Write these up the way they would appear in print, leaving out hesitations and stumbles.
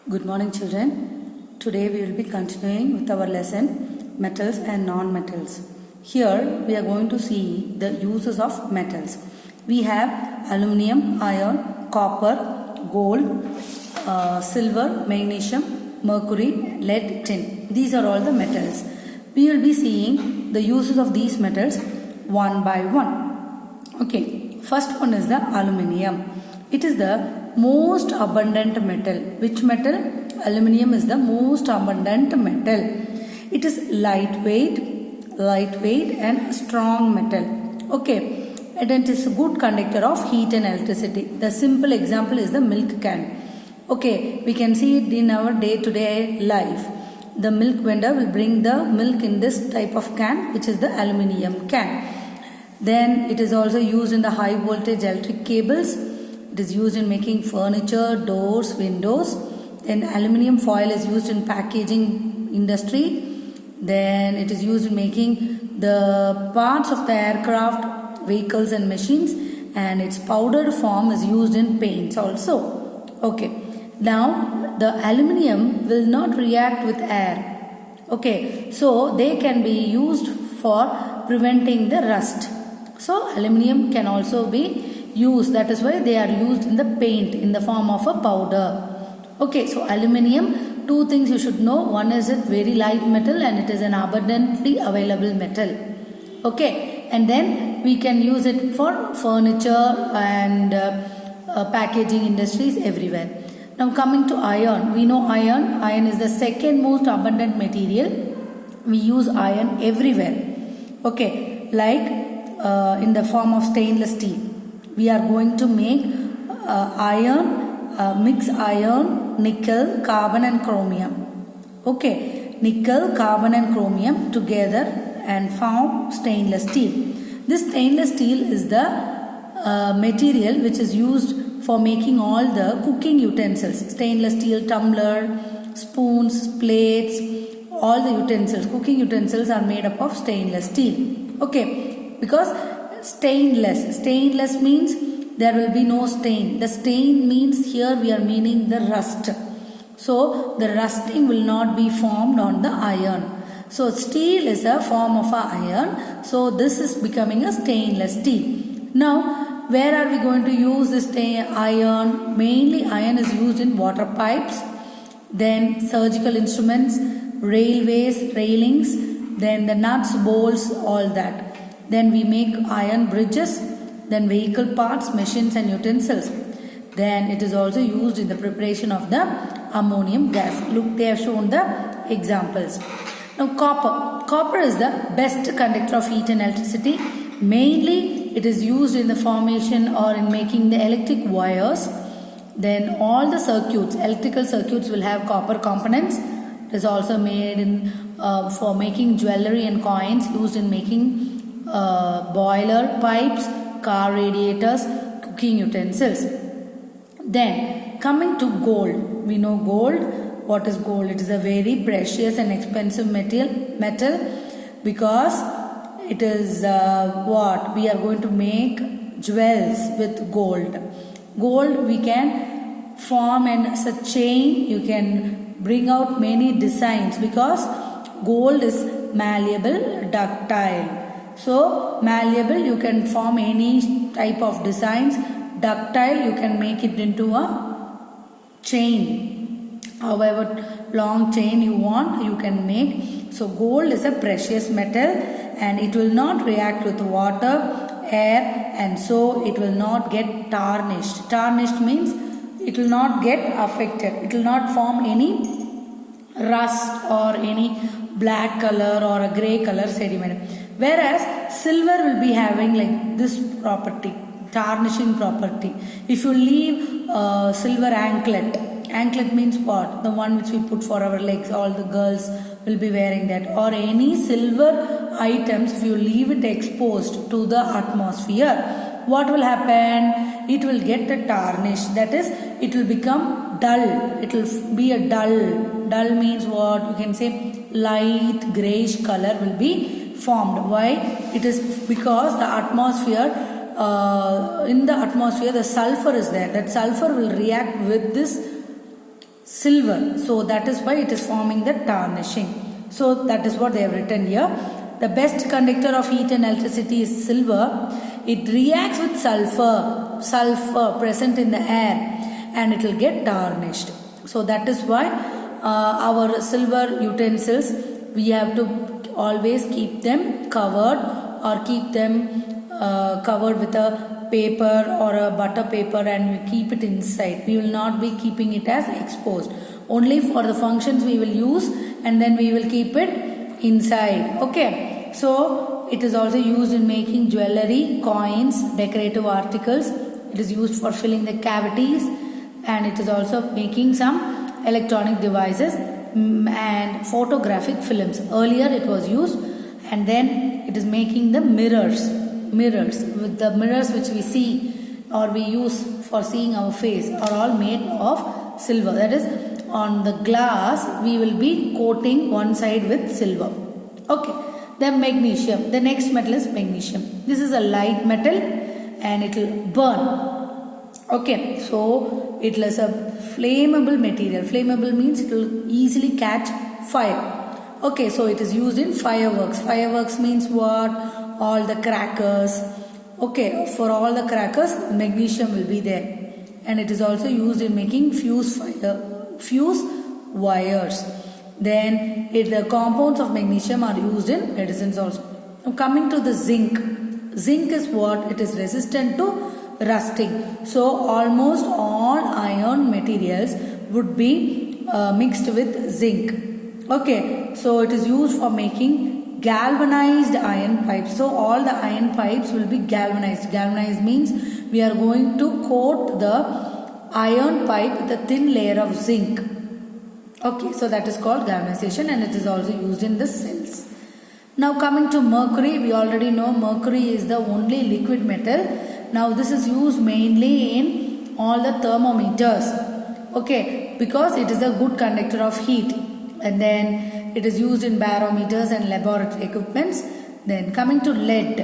Good morning, children. Today we will be continuing with our lesson metals and non-metals. Here we are going to see the uses of metals. We have aluminium, iron, copper, gold, silver, magnesium, mercury, lead, tin. These are all the metals. We will be seeing the uses of these metals one by one. Okay, first one is the aluminium. It is the most abundant metal. Which metal? Aluminium is the most abundant metal. It is lightweight and strong metal. Okay, and it is a good conductor of heat and electricity. The simple example is the milk can. Okay, we can see it in our day-to-day life. The milk vendor will bring the milk in this type of can, which is the aluminium can. Then it is also used in the high voltage electric cables. It is used in making furniture, doors, windows. Then aluminium foil is used in packaging industry. Then it is used in making the parts of the aircraft, vehicles and machines. And its powdered form is used in paints also. Okay. Now the aluminium will not react with air. Okay. So they can be used for preventing the rust. So aluminium can also be used. That is why they are used in the paint in the form of a powder. Okay, so aluminium, two things you should know. One is it very light metal and it is an abundantly available metal. Okay, and then we can use it for furniture and packaging industries everywhere. Now coming to iron, we know iron. Iron is the second most abundant material. We use iron everywhere. Okay, like in the form of stainless steel. We are going to make iron, mix iron, nickel, carbon and chromium. Okay, nickel, carbon and chromium together and form stainless steel. This stainless steel is the material which is used for making all the cooking utensils. Stainless steel tumbler, spoons, plates, all the utensils, cooking utensils are made up of stainless steel. Okay, because stainless means there will be no stain. The stain means here we are meaning the rust. So the rusting will not be formed on the iron. So steel is a form of iron. So this is becoming a stainless steel. Now where are we going to use this iron? Mainly iron is used in water pipes, then surgical instruments, railways, railings, then the nuts, bolts, all that. Then we make iron bridges, then vehicle parts, machines and utensils. Then it is also used in the preparation of the ammonium gas. Look, they have shown the examples. Now copper. Copper is the best conductor of heat and electricity. Mainly it is used in the formation or in making the electric wires. Then all the circuits, electrical circuits will have copper components. It is also made in for making jewelry and coins, used in making boiler pipes, car radiators, cooking utensils. Then coming to gold, we know gold. What is gold? It is a very precious and expensive metal because it is what we are going to make jewels with gold. Gold we can form as a chain. You can bring out many designs because gold is malleable, ductile. So malleable, you can form any type of designs. Ductile, you can make it into a chain. However long chain you want, you can make. So gold is a precious metal and it will not react with water, air, and so it will not get tarnished. Tarnished means it will not get affected. It will not form any rust or any black color or a grey color sediment. Whereas silver will be having like this property, tarnishing property. If you leave silver anklet means what? The one which we put for our legs, all the girls will be wearing that. Or any silver items, if you leave it exposed to the atmosphere, what will happen? It will get a tarnish. That is, it will become dull. It will be a dull. Dull means what? You can say light grayish color will be formed. Why? It is because the atmosphere, in the atmosphere the sulfur is there. That sulfur will react with this silver. So that is why it is forming the tarnishing. So that is what they have written here. The best conductor of heat and electricity is silver. It reacts with sulfur present in the air, and it will get tarnished. So that is why our silver utensils, we have to always keep them covered, or keep them covered with a paper or a butter paper, and we keep it inside. We will not be keeping it as exposed. Only for the functions we will use, and then we will keep it inside. Okay, so it is also used in making jewelry, coins, decorative articles. It is used for filling the cavities, and it is also making some electronic devices and photographic films. Earlier it was used, and then it is making the mirrors with the mirrors which we see or we use for seeing our face are all made of silver. That is, on the glass we will be coating one side with silver. Okay, then magnesium. The next metal is magnesium. This is a light metal and it will burn. Okay, so it is a flammable material. Flammable means it will easily catch fire. Okay, so it is used in fireworks. Fireworks means what? All the crackers. Okay, for all the crackers, magnesium will be there. And it is also used in making fuse wires. Then the compounds of magnesium are used in medicines also. Now coming to the zinc. Zinc is what? It is resistant to rusting. So almost all iron materials would be mixed with zinc. Okay, so it is used for making galvanized iron pipes. So all the iron pipes will be galvanized. Galvanized means we are going to coat the iron pipe with a thin layer of zinc. Okay, so that is called galvanization, and it is also used in the cells. Now coming to mercury, we already know mercury is the only liquid metal. Now this is used mainly in all the thermometers. Okay, because it is a good conductor of heat. And then it is used in barometers and laboratory equipments. Then coming to lead.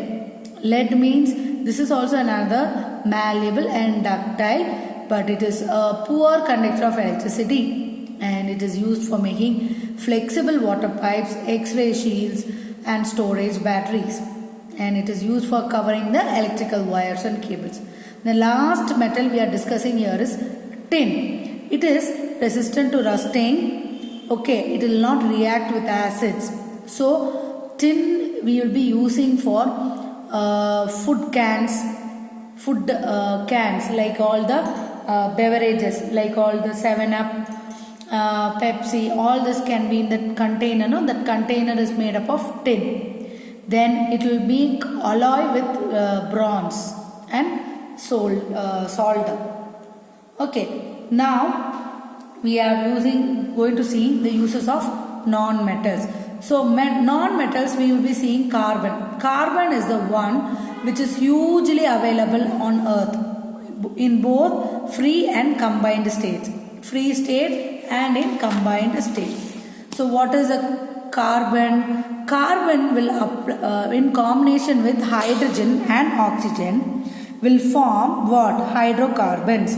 Lead means this is also another malleable and ductile, but it is a poor conductor of electricity, and it is used for making flexible water pipes, X-ray shields and storage batteries, and it is used for covering the electrical wires and cables. The last metal we are discussing here is tin. It is resistant to rusting. Okay, it will not react with acids. So tin we will be using for food cans, like all the beverages, like all the 7-Up, Pepsi, all this can be in that container. No, that container is made up of tin. Then it will be alloy with bronze and salt. Okay, now we are going to see the uses of non-metals. So non-metals we will be seeing carbon. Carbon is the one which is hugely available on earth in both free and combined states. Free state and in combined state. So what is a carbon? Carbon will in combination with hydrogen and oxygen will form what? Hydrocarbons.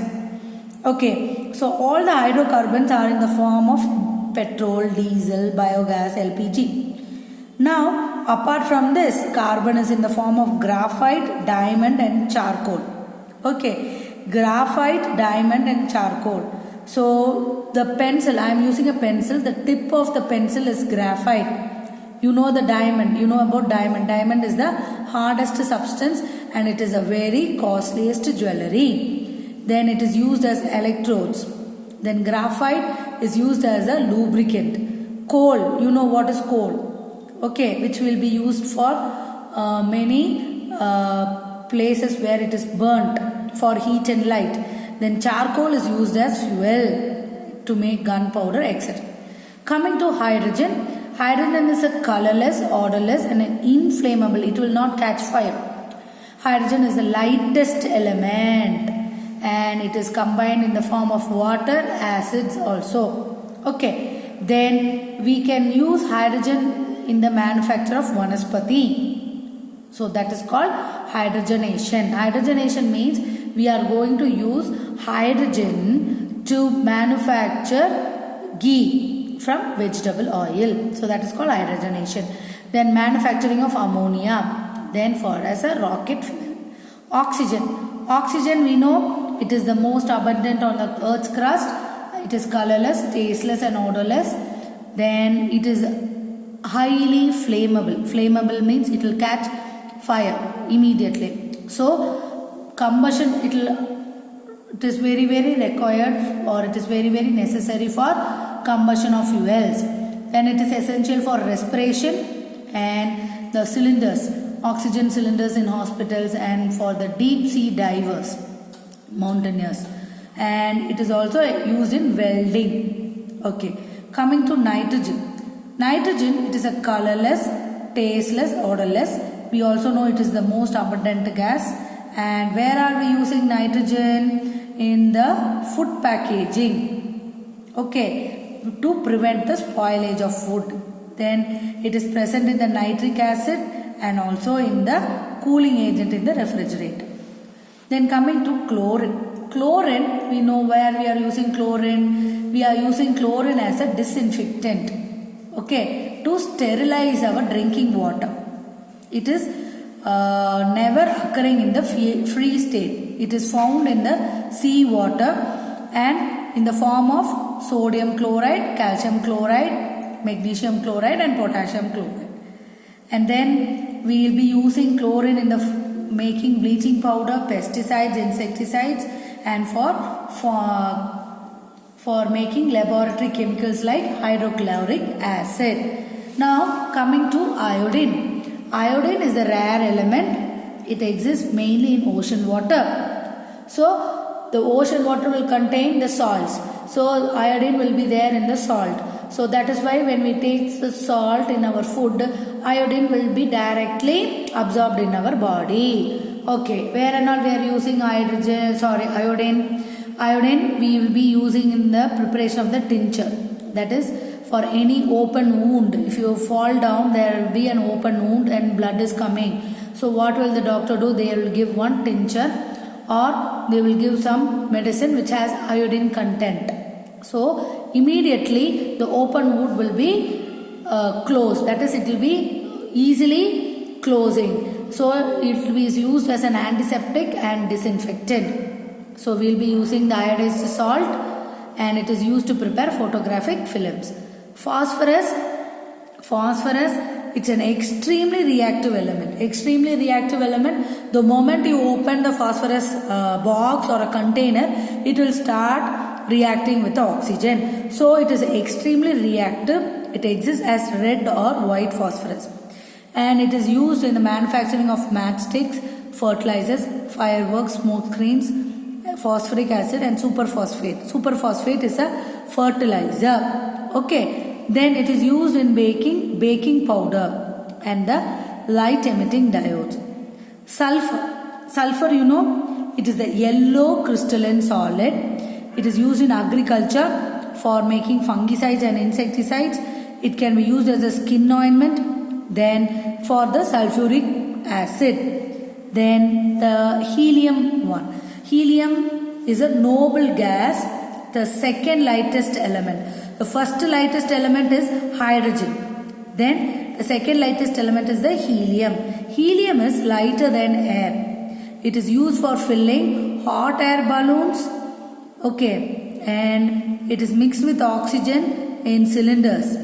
Okay, so all the hydrocarbons are in the form of petrol, diesel, biogas, LPG. Now, apart from this, carbon is in the form of graphite, diamond and charcoal. Okay, graphite, diamond and charcoal. So, the pencil, I am using a pencil, the tip of the pencil is graphite. You know the diamond, you know about diamond. Diamond is the hardest substance and it is a very costliest jewelry. Then it is used as electrodes. Then graphite is used as a lubricant. Coal, you know what is coal? Okay, which will be used for many places where it is burnt for heat and light. Then charcoal is used as fuel to make gunpowder, etc. Coming to hydrogen. Hydrogen is a colorless, odorless and an inflammable. It will not catch fire. Hydrogen is the lightest element. And it is combined in the form of water, acids also. Okay, then we can use hydrogen in the manufacture of vanaspati. So that is called hydrogenation. Hydrogenation means we are going to use hydrogen to manufacture ghee from vegetable oil. So that is called hydrogenation. Then manufacturing of ammonia. Then for as a rocket fuel. Oxygen. Oxygen we know it is the most abundant on the earth's crust. It is colorless, tasteless and odorless. Then it is highly flammable. Flammable means it will catch fire immediately. So combustion it is very required, or it is very necessary for combustion of fuels. Then it is essential for respiration and the cylinders, oxygen cylinders in hospitals and for the deep sea divers, mountaineers. And it is also used in welding. Okay, coming to nitrogen. Nitrogen, it is a colorless, tasteless, odorless. We also know it is the most abundant gas. And where are we using nitrogen? In the food packaging. Okay, to prevent the spoilage of food. Then it is present in the nitric acid and also in the cooling agent in the refrigerator. Then coming to chlorine. Chlorine, we know where we are using chlorine. We are using chlorine as a disinfectant. Okay, to sterilize our drinking water. It is never occurring in the free state. It is found in the sea water and in the form of sodium chloride, calcium chloride, magnesium chloride and potassium chloride. And then we will be using chlorine in the making bleaching powder, pesticides, insecticides and for making laboratory chemicals like hydrochloric acid. Now coming to iodine. Iodine is a rare element. It exists mainly in ocean water. So the ocean water will contain the salts. So iodine will be there in the salt. So that is why when we take the salt in our food, iodine will be directly absorbed in our body. Okay, where and all we are using iodine. Iodine we will be using in the preparation of the tincture. That is for any open wound. If you fall down, there will be an open wound and blood is coming. So what will the doctor do? They will give one tincture or they will give some medicine which has iodine content. So immediately the open wound will be closed. That is, it will be easily closing. So it will be used as an antiseptic and disinfectant. So we will be using the iodized salt and it is used to prepare photographic films. Phosphorus, it's an extremely reactive element. Extremely reactive element. The moment you open the phosphorus box or a container, it will start reacting with the oxygen. So it is extremely reactive. It exists as red or white phosphorus. And it is used in the manufacturing of matchsticks, fertilizers, fireworks, smoke screens, phosphoric acid and superphosphate. Superphosphate is a fertilizer. Okay. Then it is used in baking powder and the light emitting diodes. Sulfur, you know, it is the yellow crystalline solid. It is used in agriculture for making fungicides and insecticides. It can be used as a skin ointment. Then for the sulfuric acid. Then the helium one. Helium is a noble gas, the second lightest element. The first lightest element is hydrogen. Then the second lightest element is the helium. Helium is lighter than air. It is used for filling hot air balloons. Okay. And it is mixed with oxygen in cylinders,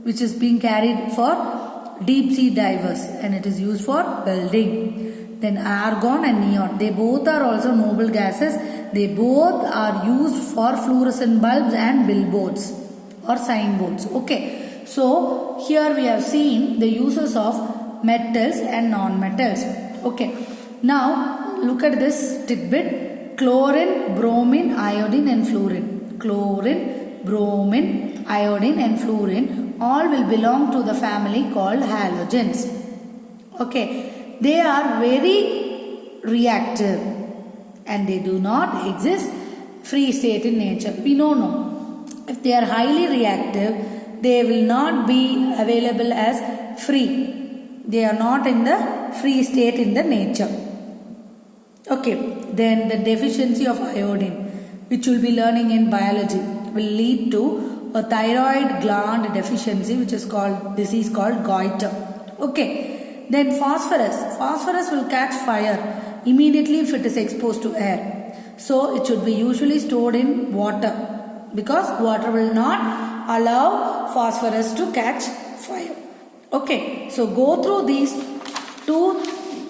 which is being carried for deep sea divers. And it is used for welding. Then argon and neon. They both are also noble gases. They both are used for fluorescent bulbs and billboards or signboards. Okay. So here we have seen the uses of metals and non-metals. Okay. Now look at this tidbit. Chlorine, bromine, iodine and fluorine. Chlorine, bromine, iodine and fluorine all will belong to the family called halogens. Okay. They are very reactive and they do not exist free state in nature. We know. If they are highly reactive, they will not be available as free. They are not in the free state in the nature. Okay, then the deficiency of iodine. which you'll be learning in biology, will lead to a thyroid gland deficiency, which is called disease called goiter. Okay. Then phosphorus will catch fire immediately if it is exposed to air. So it should be usually stored in water, because water will not allow phosphorus to catch fire. Okay, so go through these two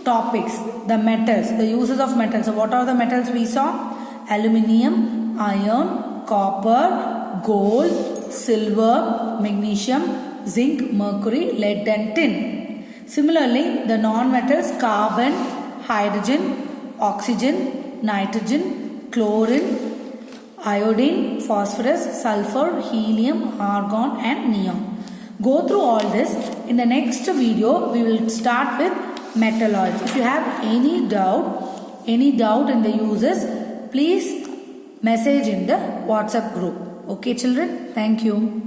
topics, the metals, the uses of metals. So what are the metals we saw? Aluminium, iron, copper, gold, silver, magnesium, zinc, mercury, lead and tin. Similarly, the non-metals, carbon, hydrogen, oxygen, nitrogen, chlorine, iodine, phosphorus, sulfur, helium, argon and neon. Go through all this. In the next video, we will start with metalloids. If you have any doubt in the uses, please message in the WhatsApp group. Okay children, thank you.